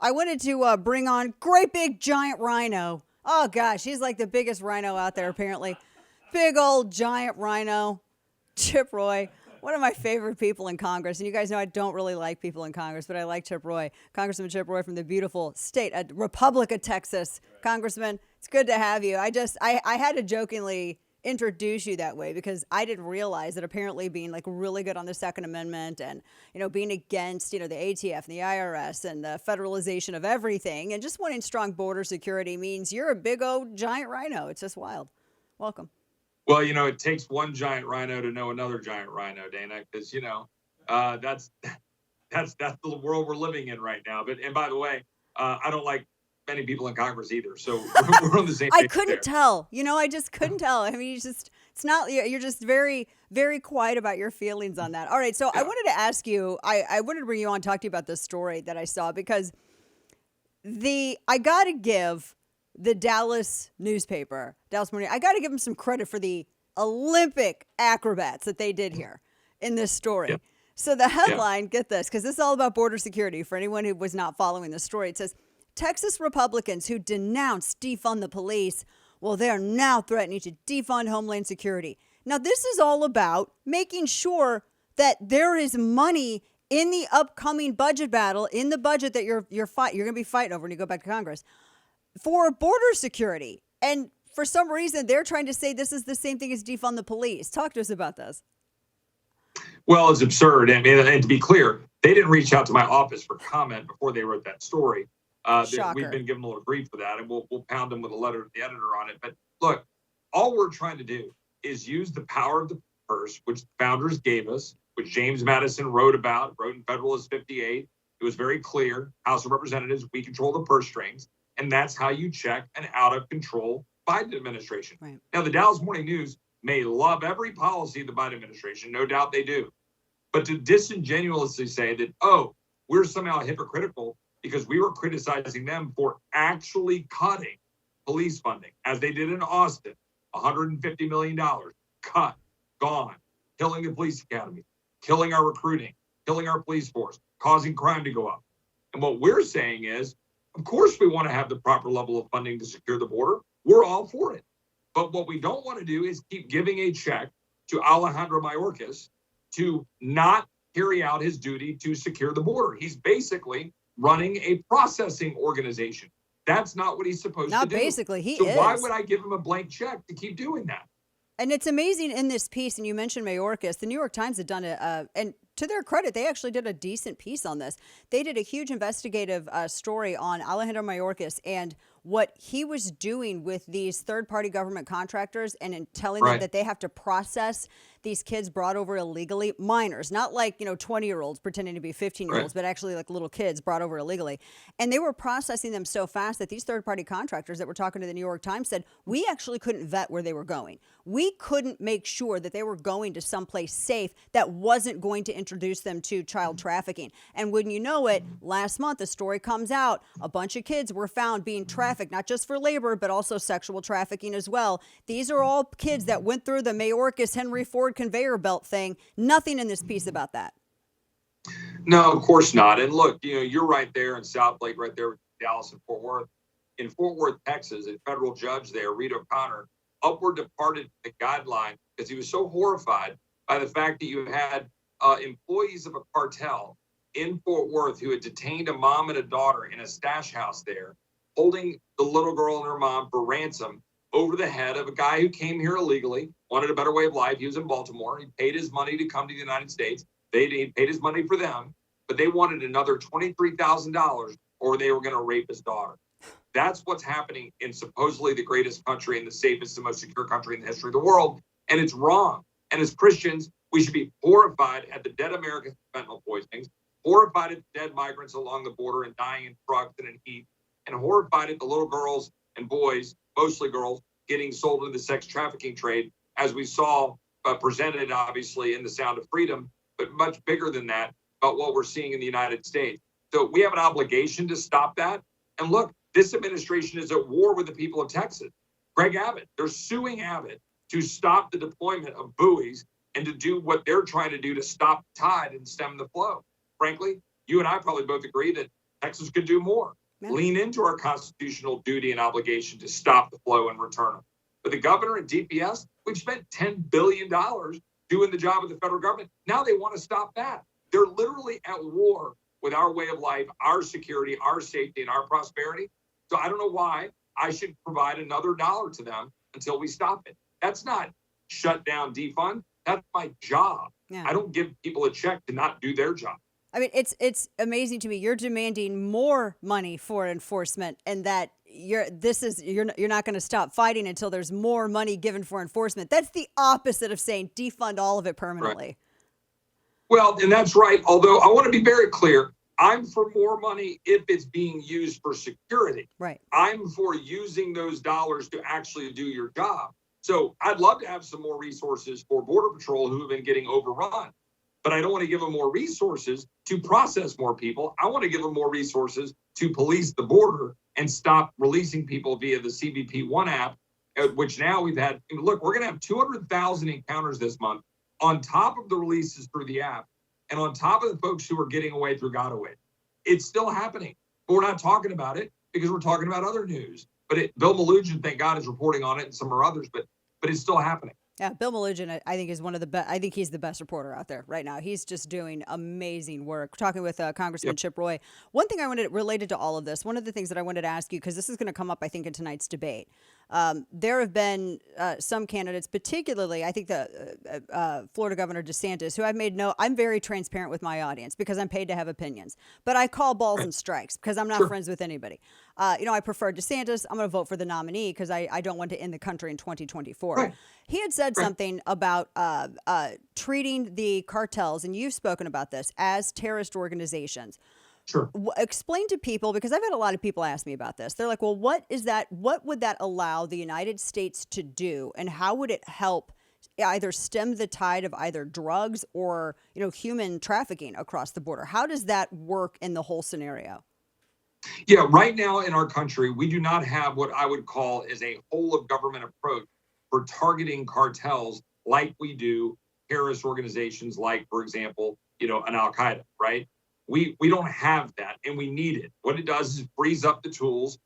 I wanted to bring on great big giant rhino. Oh gosh, he's like the biggest rhino out there apparently. Big old giant rhino. Chip Roy, one of my favorite people in Congress. And you guys know I don't really like people in Congress, but I like Chip Roy. Congressman Chip Roy from the beautiful state, Republic of Texas. Congressman, it's good to have you. I had to jokingly introduce you that way because I didn't realize that apparently being like really good on the Second Amendment and, being against, the ATF and the IRS and the federalization of everything and just wanting strong border security means you're a big old giant rhino. It's just wild. Welcome. Well, it takes one giant rhino to know another giant rhino, Dana, because that's the world we're living in right now. And by the way, I don't like many people in Congress either, so we're on the same page. I couldn't tell. I just couldn't tell. I mean, it's not. You're just very, very quiet about your feelings on that. All right, so yeah. I wanted to ask you. I wanted to bring you on and talk to you about this story that I saw because I got to give the Dallas newspaper, Dallas Morning, I got to give them some credit for the Olympic acrobats that they did here in this story. Yep. So the headline, get this, because this is all about border security for anyone who was not following the story. It says, Texas Republicans who denounced defund the police, well, they're now threatening to defund Homeland Security. Now, this is all about making sure that there is money in the upcoming budget battle, in the budget that you're going to be fighting over when you go back to Congress, for border security. And for some reason, they're trying to say this is the same thing as defund the police. Talk to us about this. Well, it's absurd. And to be clear, they didn't reach out to my office for comment before they wrote that story. We've been given a little grief for that, and we'll pound them with a letter to the editor on it. But look, all we're trying to do is use the power of the purse, which the founders gave us, which James Madison wrote in Federalist 58. It was very clear. House of Representatives, we control the purse strings. And that's how you check an out-of-control Biden administration. Right. Now, the Dallas Morning News may love every policy of the Biden administration. No doubt they do. But to disingenuously say that, we're somehow hypocritical because we were criticizing them for actually cutting police funding, as they did in Austin, $150 million, cut, gone, killing the police academy, killing our recruiting, killing our police force, causing crime to go up. And what we're saying is, of course, we want to have the proper level of funding to secure the border. We're all for it. But what we don't want to do is keep giving a check to Alejandro Mayorkas to not carry out his duty to secure the border. He's basically running a processing organization. That's not what he's supposed to do. Not basically, he is. So why would I give him a blank check to keep doing that? And it's amazing in this piece, and you mentioned Mayorkas, the New York Times had done and to their credit, they actually did a decent piece on this. They did a huge investigative story on Alejandro Mayorkas and what he was doing with these third-party government contractors and in telling them that they have to process these kids brought over illegally, minors, not like, 20-year-olds pretending to be 15-year-olds, but actually like little kids brought over illegally. And they were processing them so fast that these third-party contractors that were talking to the New York Times said, we actually couldn't vet where they were going. We couldn't make sure that they were going to someplace safe that wasn't going to introduce them to child trafficking. And wouldn't you know it, last month, the story comes out, a bunch of kids were found being trafficked, not just for labor, but also sexual trafficking as well. These are all kids that went through the Mayorkas, Henry Ford conveyor belt thing. Nothing in this piece about that. No, of course not. And look, you're right there in South Lake, right there with Dallas and Fort Worth. In Fort Worth, Texas, a federal judge there, Reed O'Connor, upward departed the guideline because he was so horrified by the fact that you had employees of a cartel in Fort Worth who had detained a mom and a daughter in a stash house there, holding the little girl and her mom for ransom over the head of a guy who came here illegally, wanted a better way of life. He was in Baltimore. He paid his money to come to the United States. He paid his money for them, but they wanted another $23,000 or they were going to rape his daughter. That's what's happening in supposedly the greatest country and the safest and most secure country in the history of the world. And it's wrong. And as Christians, we should be horrified at the dead American fentanyl poisonings, horrified at the dead migrants along the border and dying in trucks and in heat, and horrified at the little girls and boys, mostly girls, getting sold into the sex trafficking trade, as we saw presented, obviously, in The Sound of Freedom, but much bigger than that, about what we're seeing in the United States. So we have an obligation to stop that. And look, this administration is at war with the people of Texas. Greg Abbott, they're suing Abbott to stop the deployment of buoys and to do what they're trying to do to stop the tide and stem the flow. Frankly, you and I probably both agree that Texas could do more. Yeah. Lean into our constitutional duty and obligation to stop the flow and return them. But the governor and DPS, we've spent $10 billion doing the job of the federal government. Now they want to stop that. They're literally at war with our way of life, our security, our safety, and our prosperity. So I don't know why I should provide another dollar to them until we stop it. That's not shut down, defund. That's my job. Yeah. I don't give people a check to not do their job. I mean, it's amazing to me. You're demanding more money for enforcement, and that you're not going to stop fighting until there's more money given for enforcement. That's the opposite of saying defund all of it permanently. Right. Well, and that's right. Although I want to be very clear, I'm for more money if it's being used for security. Right. I'm for using those dollars to actually do your job. So I'd love to have some more resources for Border Patrol who have been getting overrun. But I don't want to give them more resources to process more people. I want to give them more resources to police the border and stop releasing people via the CBP One app, which now we've had. Look, we're going to have 200,000 encounters this month on top of the releases through the app and on top of the folks who are getting away through Gotaway. It's still happening, but we're not talking about it because we're talking about other news. But Bill Malugin, thank God, is reporting on it, and some are others, but it's still happening. Yeah, Bill Malugin, I think, is one of the best. I think he's the best reporter out there right now. He's just doing amazing work. Talking with Congressman Chip Roy. One thing I wanted related to all of this, one of the things that I wanted to ask you, because this is going to come up, I think, in tonight's debate. There have been some candidates, particularly, I think the Florida Governor DeSantis, who I'm very transparent with my audience because I'm paid to have opinions. But I call balls and strikes because I'm not friends with anybody. I prefer DeSantis. I'm going to vote for the nominee because I don't want to end the country in 2024. Right. He had said something about treating the cartels, and you've spoken about this, as terrorist organizations. Sure. Explain to people, because I've had a lot of people ask me about this. They're like, well, what is that? What would that allow the United States to do? And how would it help either stem the tide of either drugs or, human trafficking across the border? How does that work in the whole scenario? Yeah, right now in our country, we do not have what I would call is a whole of government approach for targeting cartels like we do terrorist organizations like, for example, an Al-Qaeda, right? We don't have that, and we need it. What it does is frees up the tools,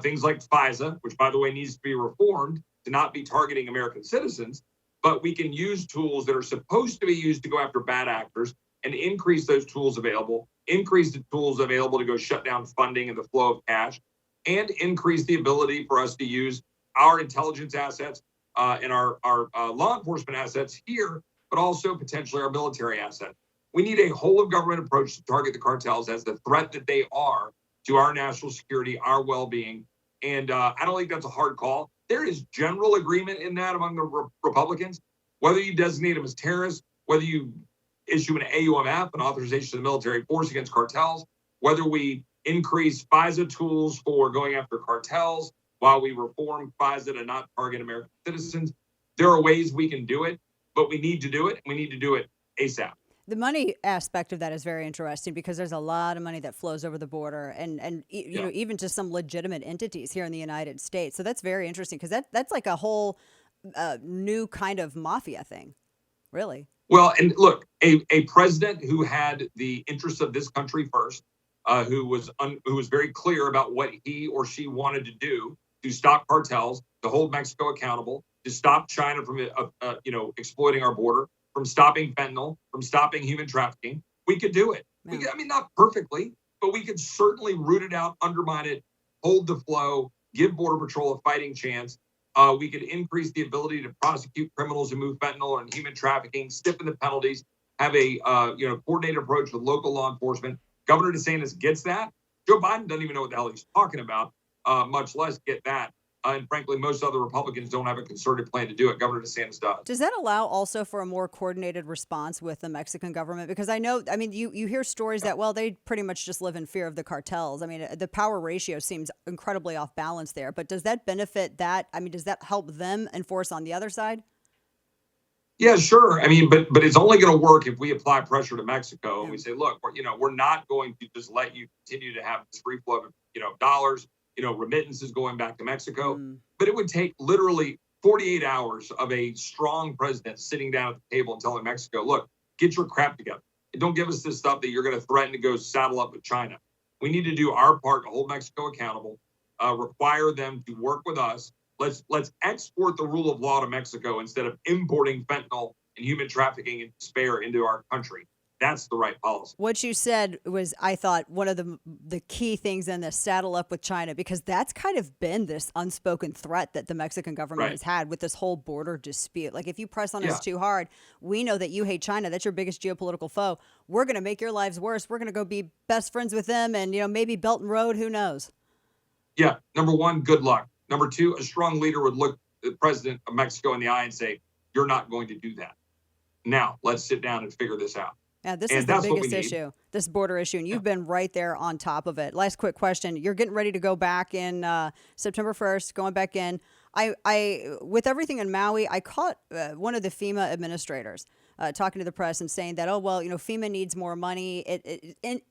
things like FISA, which, by the way, needs to be reformed to not be targeting American citizens, but we can use tools that are supposed to be used to go after bad actors and increase those tools available, increase the tools available to go shut down funding and the flow of cash, and increase the ability for us to use our intelligence assets and our law enforcement assets here, but also potentially our military assets. We need a whole of government approach to target the cartels as the threat that they are to our national security, our well-being. And I don't think that's a hard call. There is general agreement in that among the Republicans, whether you designate them as terrorists, whether you issue an AUMF, an authorization of the military force against cartels, whether we increase FISA tools for going after cartels while we reform FISA to not target American citizens. There are ways we can do it, but we need to do it. And we need to do it ASAP. The money aspect of that is very interesting because there's a lot of money that flows over the border and even to some legitimate entities here in the United States. So that's very interesting because that's like a whole new kind of mafia thing, really. Well, and look, a president who had the interests of this country first, who was very clear about what he or she wanted to do to stop cartels, to hold Mexico accountable, to stop China from exploiting our border, from stopping fentanyl, from stopping human trafficking. We could do it. Yeah. Not perfectly, but we could certainly root it out, undermine it, hold the flow, give Border Patrol a fighting chance. We could increase the ability to prosecute criminals who move fentanyl and human trafficking, stiffen the penalties, have a coordinated approach with local law enforcement. Governor DeSantis gets that. Joe Biden doesn't even know what the hell he's talking about, much less get that. And frankly, most other Republicans don't have a concerted plan to do it. Governor DeSantis does. Does that allow also for a more coordinated response with the Mexican government? Because you hear stories that, well, they pretty much just live in fear of the cartels. The power ratio seems incredibly off balance there. But does that benefit that? Does that help them enforce on the other side? Yeah, sure. But it's only going to work if we apply pressure to Mexico and we say, look, we're not going to just let you continue to have this free flow of dollars. Remittances going back to Mexico. But it would take literally 48 hours of a strong president sitting down at the table and telling Mexico, look, get your crap together. Don't give us this stuff that you're going to threaten to go saddle up with China. We need to do our part to hold Mexico accountable, require them to work with us. Let's export the rule of law to Mexico instead of importing fentanyl and human trafficking and despair into our country. That's the right policy. What you said was, I thought, one of the key things in this: saddle up with China, because that's kind of been this unspoken threat that the Mexican government has had with this whole border dispute. Like, if you press on us too hard, we know that you hate China. That's your biggest geopolitical foe. We're going to make your lives worse. We're going to go be best friends with them, and maybe Belt and Road. Who knows? Yeah. Number one, good luck. Number two, a strong leader would look the president of Mexico in the eye and say, "You're not going to do that. Now, let's sit down and figure this out." Yeah, this is the biggest issue, this border issue, and you've been right there on top of it. Last quick question. You're getting ready to go back in September 1st, going back in. I with everything in Maui, I caught one of the FEMA administrators talking to the press and saying that, oh, well, FEMA needs more money,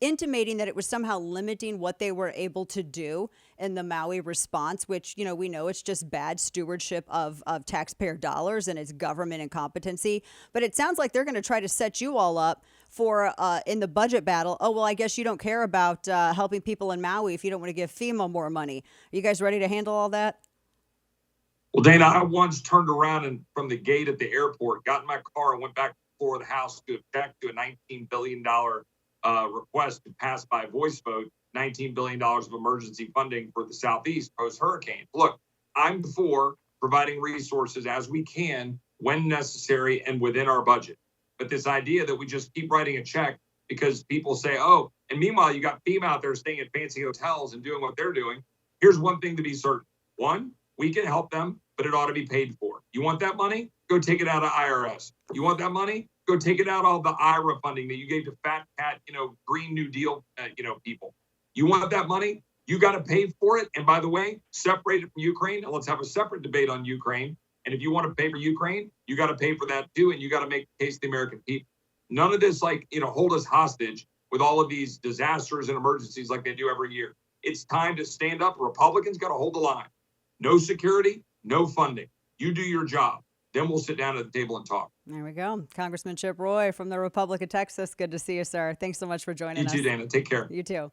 intimating that it was somehow limiting what they were able to do in the Maui response, which, we know it's just bad stewardship of taxpayer dollars and it's government incompetency. But it sounds like they're going to try to set you all up for in the budget battle. Oh, well, I guess you don't care about helping people in Maui if you don't want to give FEMA more money. Are you guys ready to handle all that? Well, Dana, I once turned around and from the gate at the airport, got in my car and went back to the floor of the House to object to a $19 billion request to pass by voice vote, $19 billion of emergency funding for the Southeast post-hurricane. Look, I'm for providing resources as we can when necessary and within our budget. But this idea that we just keep writing a check because people say, oh, and meanwhile, you got FEMA out there staying at fancy hotels and doing what they're doing. Here's one thing to be certain. One, we can help them, but it ought to be paid for. You want that money? Go take it out of IRS. You want that money? Go take it out of all the IRA funding that you gave to fat cat, Green New Deal, people. You want that money? You got to pay for it. And by the way, separate it from Ukraine. And let's have a separate debate on Ukraine. And if you want to pay for Ukraine, you got to pay for that too. And you got to make the case to the American people. None of this, hold us hostage with all of these disasters and emergencies like they do every year. It's time to stand up. Republicans got to hold the line. No security, no funding. You do your job. Then we'll sit down at the table and talk. There we go. Congressman Chip Roy from the Republic of Texas. Good to see you, sir. Thanks so much for joining us. You too, Dana. Take care. You too.